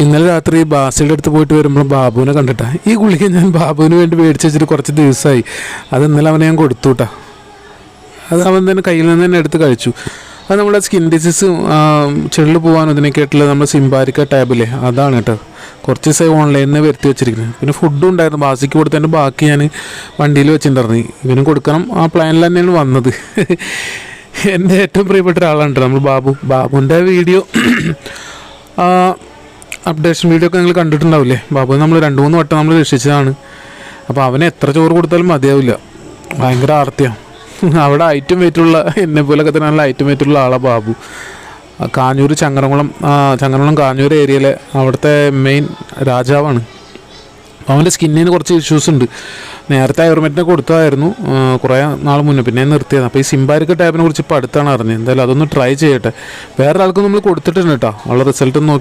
ഇന്നലെ രാത്രി ബാസിയുടെ അടുത്ത് പോയിട്ട് വരുമ്പോൾ ബാബുവിനെ കണ്ടിട്ടാ. ഈ ഗുളിക ഞാൻ ബാബുവിന് വേണ്ടി മേടിച്ച് വെച്ചിട്ട് കുറച്ച് ദിവസമായി. അത് ഇന്നലെ അവനെ ഞാൻ കൊടുത്തു കേട്ടാ. അത് അവൻ തന്നെ കയ്യിൽ നിന്ന് തന്നെ എടുത്ത് കഴിച്ചു. അത് നമ്മുടെ സ്കിൻ ഡിസീസ് ചെള്ളു പോകാനും ഇതിനൊക്കെ ആയിട്ടുള്ള നമ്മുടെ സിംബാരിക്ക ടാബിലെ അതാണ് കേട്ടോ. കുറച്ച് ദിവസമായി ഓൺലൈനിൽ നിന്ന് വരുത്തി വെച്ചിരിക്കുന്നത്. പിന്നെ ഫുഡും ഉണ്ടായിരുന്നു, ബാസിക്ക് കൊടുത്തതിൻ്റെ ബാക്കി ഞാൻ വണ്ടിയിൽ വെച്ചിട്ടുണ്ടായിരുന്നു. ഇവനും കൊടുക്കണം ആ പ്ലാനിൽ തന്നെയാണ് വന്നത്. എൻ്റെ ഏറ്റവും പ്രിയപ്പെട്ട ഒരാളാണ് നമ്മൾ ബാബുവിൻ്റെ വീഡിയോ അപ്ഡേഷൻ വീഡിയോ ഒക്കെ നിങ്ങൾ കണ്ടിട്ടുണ്ടാവില്ലേ. ബാബു നമ്മൾ 2-3 വട്ടം നമ്മൾ രക്ഷിച്ചതാണ്. അപ്പോൾ അവന് എത്ര ചോറ് കൊടുത്താലും മതിയാവില്ല, ഭയങ്കര ആർത്തിയാണ്. അവിടെ ഐറ്റം വെയിറ്റുള്ള എന്നെ പോലൊക്കെ തന്നെ നല്ല ഐറ്റം വെയിറ്റുള്ള ആളാണ് ബാബു. കാഞ്ഞൂർ ചങ്ങരംകുളം കാഞ്ഞൂർ ഏരിയയിലെ അവിടുത്തെ മെയിൻ രാജാവാണ്. അവൻ്റെ സ്കിന്നിന് കുറച്ച് ഇഷ്യൂസ് ഉണ്ട്. നേരത്തെ ആയുർവേദത്തിനെ കൊടുത്തതായിരുന്നു കുറേ നാൾ മുന്നേ, പിന്നെ നിർത്തിയത്. അപ്പോൾ ഈ സിംബാരിക്ക ടാബിനെ കുറിച്ച് ഇപ്പോൾ അടുത്താണ് അറിഞ്ഞത്. എന്തായാലും അതൊന്ന് ട്രൈ ചെയ്യട്ടെ. വേറെ ആൾക്കും നമ്മൾ കൊടുത്തിട്ടുണ്ട് കേട്ടോ. ഉള്ള റിസൾട്ട് നോക്കി